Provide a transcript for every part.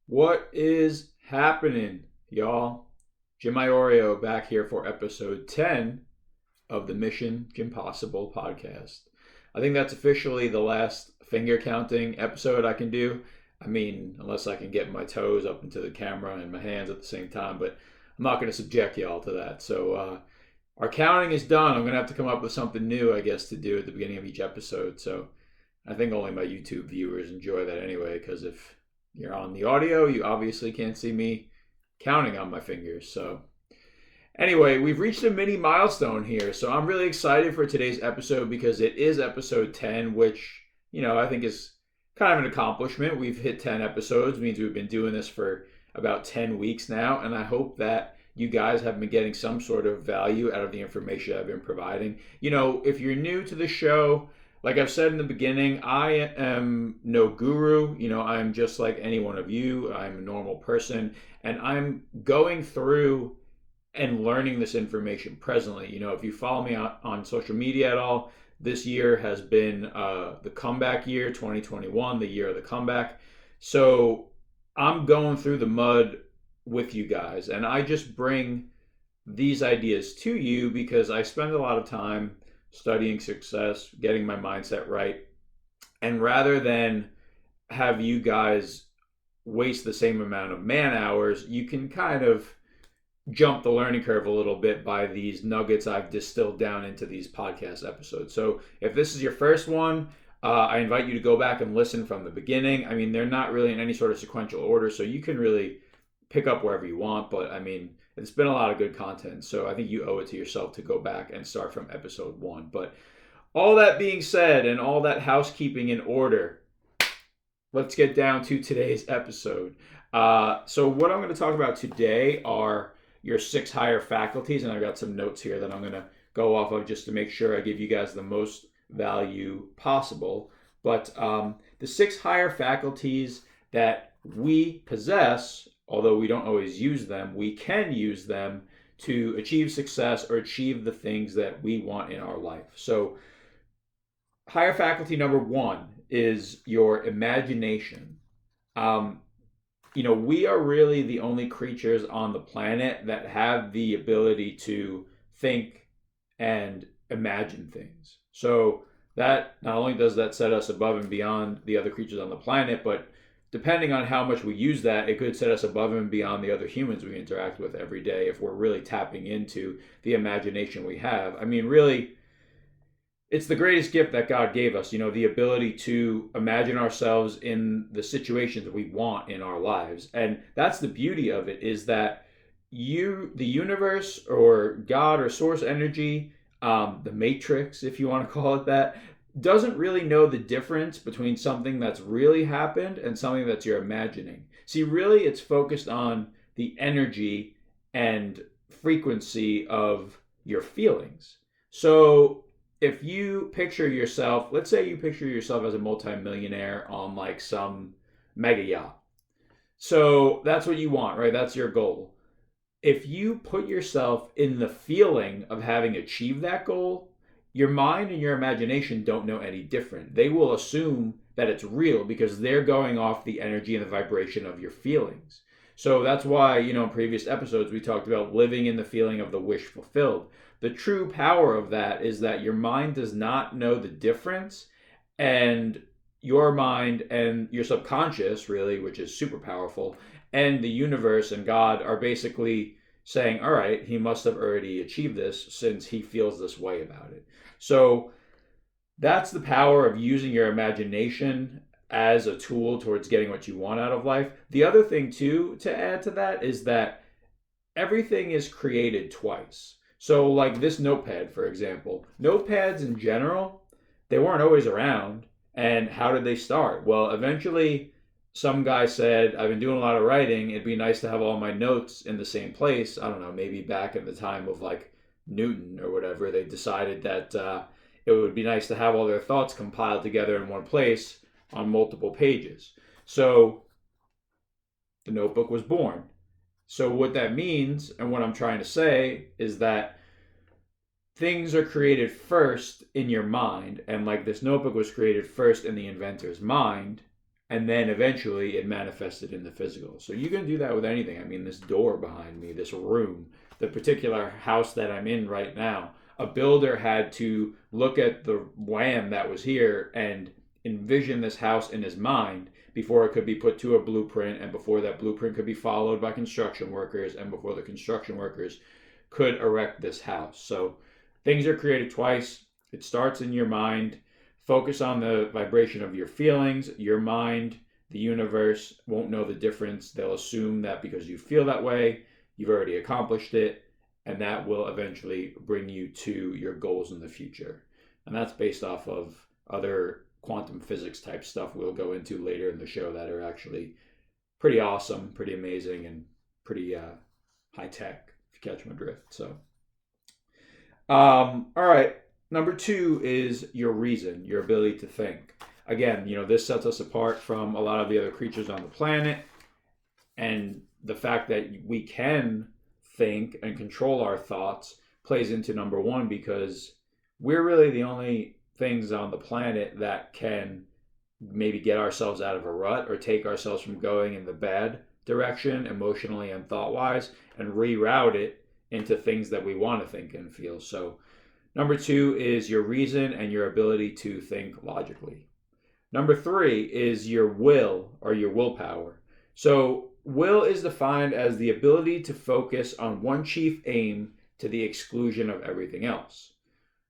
What is happening, y'all? Jim Iorio back here for episode 10 of the Mission Jimpossible podcast. I think that's officially the last finger counting episode I can do. I mean, unless I can get my toes up into the camera and my hands at the same time, but I'm not going to subject y'all to that. So, our counting is done. I'm going to have to come up with something new, I guess, to do at the beginning of each episode. So, I think only my YouTube viewers enjoy that anyway, because if you're on the audio, you obviously can't see me counting on my fingers. So, anyway, we've reached a mini milestone here. So, I'm really excited for today's episode because it is episode 10, which, I think is kind of an accomplishment. We've hit 10 episodes, means we've been doing this for about 10 weeks now. And I hope that you guys have been getting some sort of value out of the information I've been providing. If you're new to the show, like I've said in the beginning, I am no guru. I'm just like any one of you. I'm a normal person, and I'm going through and learning this information presently. If you follow me on social media at all, this year has been the comeback year, 2021, the year of the comeback. So I'm going through the mud with you guys, and I just bring these ideas to you because I spend a lot of time studying success, getting my mindset right. And rather than have you guys waste the same amount of man hours, you can kind of jump the learning curve a little bit by these nuggets I've distilled down into these podcast episodes. So if this is your first one, I invite you to go back and listen from the beginning. I mean, they're not really in any sort of sequential order, so you can really pick up wherever you want. But I mean, it's been a lot of good content, so I think you owe it to yourself to go back and start from episode 1. But all that being said and all that housekeeping in order, let's get down to today's episode. So what I'm going to talk about today are your 6 higher faculties, and I've got some notes here that I'm going to go off of just to make sure I give you guys the most value possible. But the 6 higher faculties that we possess, although we don't always use them, we can use them to achieve success or achieve the things that we want in our life. So, higher faculty number 1 is your imagination. We are really the only creatures on the planet that have the ability to think and imagine things. So that not only does that set us above and beyond the other creatures on the planet, but depending on how much we use that, it could set us above and beyond the other humans we interact with every day if we're really tapping into the imagination we have. I mean, really, it's the greatest gift that God gave us, the ability to imagine ourselves in the situations we want in our lives. And that's the beauty of it, is that the universe or God or source energy, the matrix, if you want to call it that, doesn't really know the difference between something that's really happened and something that you're imagining. See, really, it's focused on the energy and frequency of your feelings. So if you picture yourself, let's say you picture yourself as a multimillionaire on like some mega yacht. So that's what you want, right? That's your goal. If you put yourself in the feeling of having achieved that goal, your mind and your imagination don't know any different. They will assume that it's real because they're going off the energy and the vibration of your feelings. So that's why, in previous episodes, we talked about living in the feeling of the wish fulfilled. The true power of that is that your mind does not know the difference, and your mind and your subconscious, really, which is super powerful, and the universe and God are basically saying, all right, he must have already achieved this since he feels this way about it. So that's the power of using your imagination as a tool towards getting what you want out of life. The other thing, too, to add to that is that everything is created twice. So, like this notepad, for example, notepads in general, they weren't always around. And how did they start? Well, eventually, some guy said, I've been doing a lot of writing. It'd be nice to have all my notes in the same place. I don't know, maybe back in the time of like Newton or whatever, they decided that it would be nice to have all their thoughts compiled together in one place on multiple pages. So the notebook was born. So what that means, and what I'm trying to say, is that things are created first in your mind, and like this notebook was created first in the inventor's mind, and then eventually it manifested in the physical. So you can do that with anything. I mean, this door behind me, this room, the particular house that I'm in right now, a builder had to look at the land that was here and envision this house in his mind before it could be put to a blueprint, and before that blueprint could be followed by construction workers, and before the construction workers could erect this house. So things are created twice. It starts in your mind. Focus on the vibration of your feelings. Your mind, the universe won't know the difference. They'll assume that because you feel that way, you've already accomplished it, and that will eventually bring you to your goals in the future. And that's based off of other quantum physics type stuff we'll go into later in the show that are actually pretty awesome, pretty amazing, and pretty high tech, if you catch my drift. So, all right. Number 2 is your reason, your ability to think. Again, this sets us apart from a lot of the other creatures on the planet, and the fact that we can think and control our thoughts plays into number 1, because we're really the only things on the planet that can maybe get ourselves out of a rut or take ourselves from going in the bad direction emotionally and thought-wise and reroute it into things that we want to think and feel. So number 2 is your reason and your ability to think logically. Number 3 is your will, or your willpower. So will is defined as the ability to focus on one chief aim to the exclusion of everything else.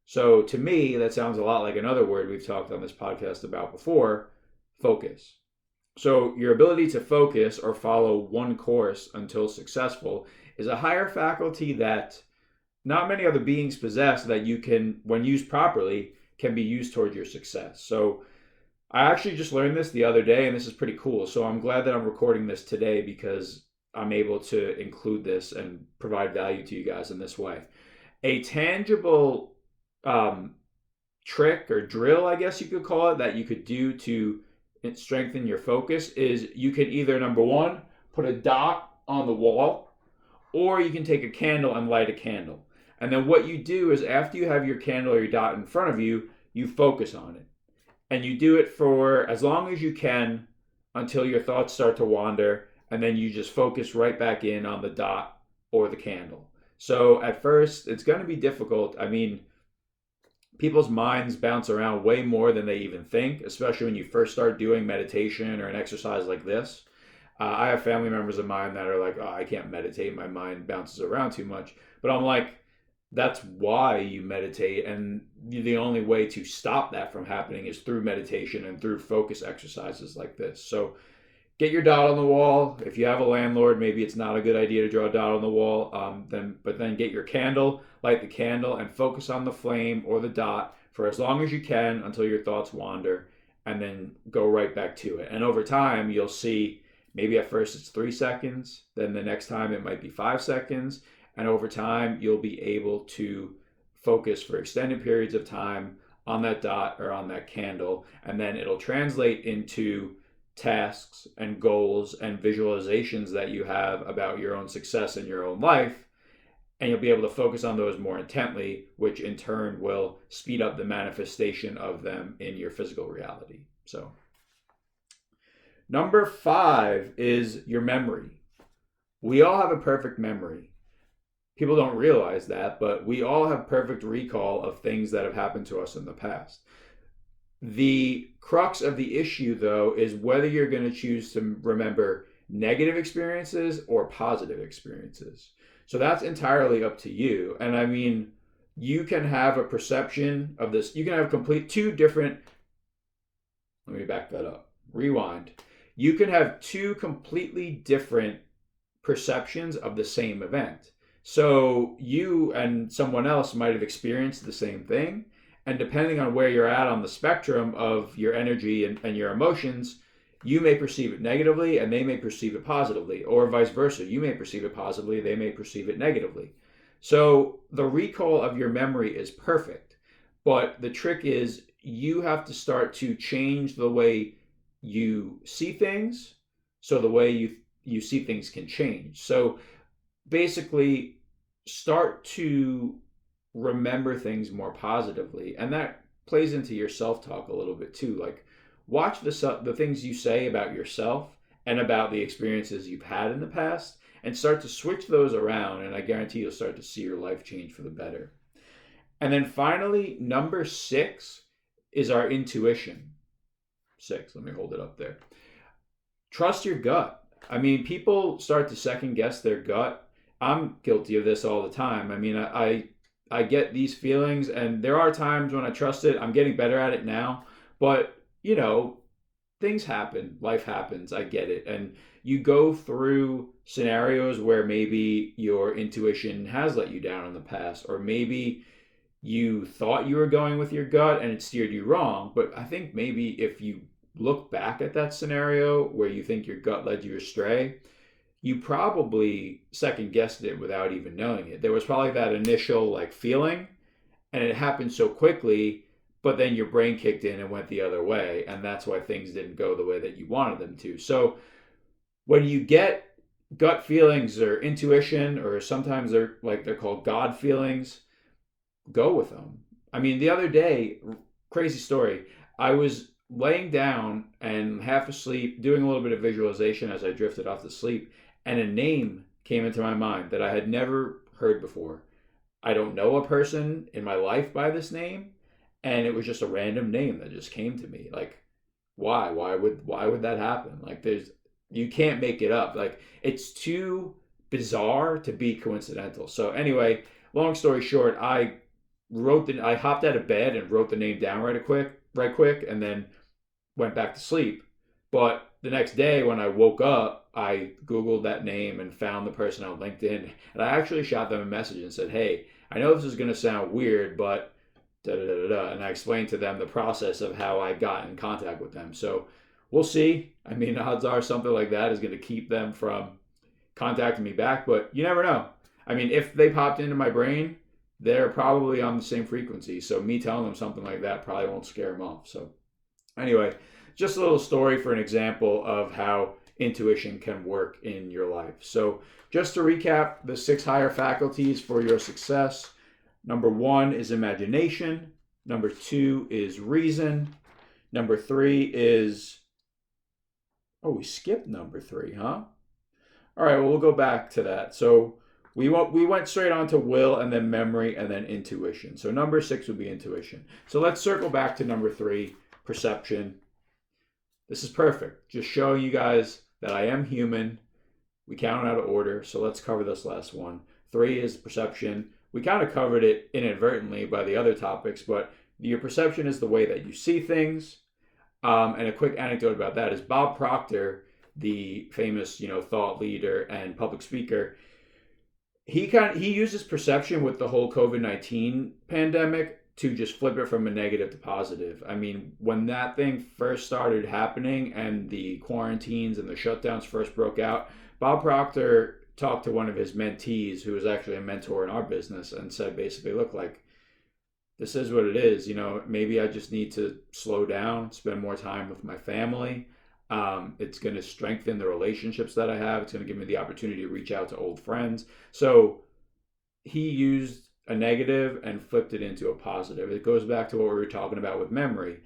So to me, that sounds a lot like another word we've talked on this podcast about before, focus. So your ability to focus or follow one course until successful is a higher faculty that not many other beings possess, that you can, when used properly, can be used toward your success. So I actually just learned this the other day, and this is pretty cool. So I'm glad that I'm recording this today, because I'm able to include this and provide value to you guys in this way. A tangible trick or drill, I guess you could call it, that you could do to strengthen your focus is you can either, number 1, put a dot on the wall, or you can take a candle and light a candle. And then what you do is, after you have your candle or your dot in front of you, you focus on it. And you do it for as long as you can until your thoughts start to wander, and then you just focus right back in on the dot or the candle. So at first, it's going to be difficult. I mean, people's minds bounce around way more than they even think, especially when you first start doing meditation or an exercise like this. I have family members of mine that are like, oh, I can't meditate. My mind bounces around too much. But I'm like, that's why you meditate. And the only way to stop that from happening is through meditation and through focus exercises like this. So get your dot on the wall. If you have a landlord, maybe it's not a good idea to draw a dot on the wall. But then get your candle, light the candle, and focus on the flame or the dot for as long as you can until your thoughts wander, and then go right back to it. And over time, you'll see maybe at first it's 3 seconds, then the next time it might be 5 seconds, and over time you'll be able to focus for extended periods of time on that dot or on that candle, and then it'll translate into tasks and goals and visualizations that you have about your own success in your own life, and you'll be able to focus on those more intently, which in turn will speed up the manifestation of them in your physical reality. So number 5 is your memory. We all have a perfect memory. People don't realize that, but we all have perfect recall of things that have happened to us in the past. The crux of the issue, though, is whether you're going to choose to remember negative experiences or positive experiences. So that's entirely up to you. And I mean, you can have a perception of this. You can have two different, let me back that up, rewind. You can have 2 completely different perceptions of the same event. So you and someone else might have experienced the same thing. And depending on where you're at on the spectrum of your energy and your emotions, you may perceive it negatively and they may perceive it positively, or vice versa. You may perceive it positively, they may perceive it negatively. So the recall of your memory is perfect. But the trick is you have to start to change the way you see things, so the way you see things can change. So basically, start to remember things more positively. And that plays into your self-talk a little bit too. Like, watch the things you say about yourself and about the experiences you've had in the past, and start to switch those around, and I guarantee you'll start to see your life change for the better. And then finally, number 6 is our intuition. 6, let me hold it up there. Trust your gut. I mean, people start to second guess their gut. I'm guilty of this all the time. I mean, I get these feelings, and there are times when I trust it. I'm getting better at it now, but things happen, life happens. I get it. And you go through scenarios where maybe your intuition has let you down in the past, or maybe you thought you were going with your gut and it steered you wrong. But I think maybe if you look back at that scenario where you think your gut led you astray, you probably second guessed it without even knowing it. There was probably that initial feeling, and it happened so quickly, but then your brain kicked in and went the other way, and that's why things didn't go the way that you wanted them to. So when you get gut feelings or intuition, or sometimes they're called God feelings, go with them. I mean, the other day, crazy story, I was laying down and half asleep, doing a little bit of visualization as I drifted off to sleep, and a name came into my mind that I had never heard before. I don't know a person in my life by this name, and it was just a random name that just came to me. Why would that happen? You can't make it up. It's too bizarre to be coincidental. So anyway, long story short, I hopped out of bed and wrote the name down right quick, and then went back to sleep. But the next day when I woke up, I Googled that name and found the person on LinkedIn, and I actually shot them a message and said, "Hey, I know this is going to sound weird, but da da da da," and I explained to them the process of how I got in contact with them. So we'll see. I mean, odds are something like that is going to keep them from contacting me back, but you never know. I mean, if they popped into my brain, they're probably on the same frequency. So me telling them something like that probably won't scare them off. So anyway, just a little story for an example of how intuition can work in your life. So just to recap, the 6 higher faculties for your success. Number 1 is imagination. Number 2 is reason. Number 3 is, we skipped number 3, huh? All right, well, we'll go back to that. So we went straight on to will, and then memory, and then intuition. So number 6 would be intuition. So let's circle back to number 3, perception. This is perfect. Just showing you guys that I am human. We count out of order, so let's cover this last one. 3 is perception. We kind of covered it inadvertently by the other topics, but your perception is the way that you see things. And a quick anecdote about that is Bob Proctor, the famous thought leader and public speaker, he uses perception with the whole COVID-19 pandemic to just flip it from a negative to positive. I mean, when that thing first started happening and the quarantines and the shutdowns first broke out, Bob Proctor talked to one of his mentees, who was actually a mentor in our business, and said basically, look, this is what it is. Maybe I just need to slow down, spend more time with my family. It's going to strengthen the relationships that I have. It's going to give me the opportunity to reach out to old friends. So he used a negative and flipped it into a positive. It goes back to what we were talking about with memory.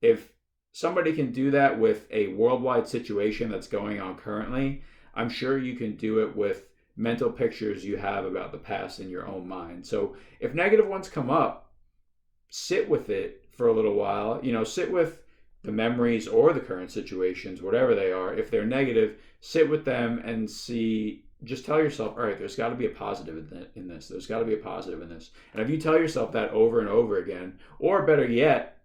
If somebody can do that with a worldwide situation that's going on currently, I'm sure you can do it with mental pictures you have about the past in your own mind. So if negative ones come up, sit with it for a little while. Sit with the memories or the current situations, whatever they are. If they're negative, sit with them and see. Just tell yourself, all right, there's got to be a positive in this. There's got to be a positive in this. And if you tell yourself that over and over again, or better yet,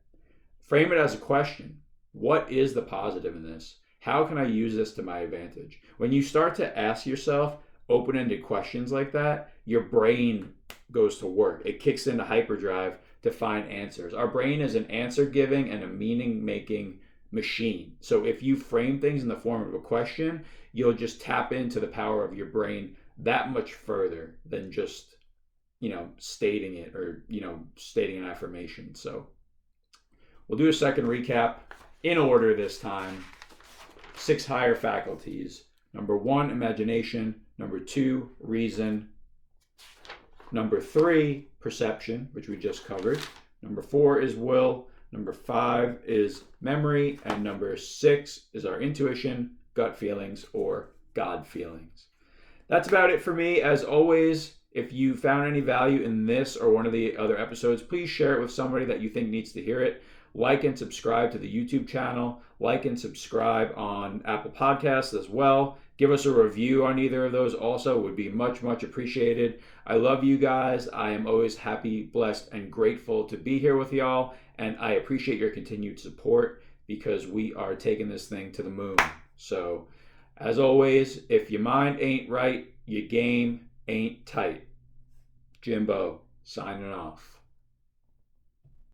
frame it as a question. What is the positive in this? How can I use this to my advantage? When you start to ask yourself open-ended questions like that, your brain goes to work. It kicks into hyperdrive to find answers. Our brain is an answer-giving and a meaning-making machine. So if you frame things in the form of a question, you'll just tap into the power of your brain that much further than just, stating it or, stating an affirmation. So we'll do a second recap in order this time. 6 higher faculties. Number 1, imagination. Number 2, reason. Number 3, perception, which we just covered. Number 4 is will. Number 5 is memory. And number 6 is our intuition, gut feelings, or God feelings. That's about it for me. As always, if you found any value in this or one of the other episodes, please share it with somebody that you think needs to hear it. Like and subscribe to the YouTube channel. Like and subscribe on Apple Podcasts as well. Give us a review on either of those also. Would be much, much appreciated. I love you guys. I am always happy, blessed, and grateful to be here with y'all. And I appreciate your continued support because we are taking this thing to the moon. So, as always, if your mind ain't right, your game ain't tight. Jimbo, signing off.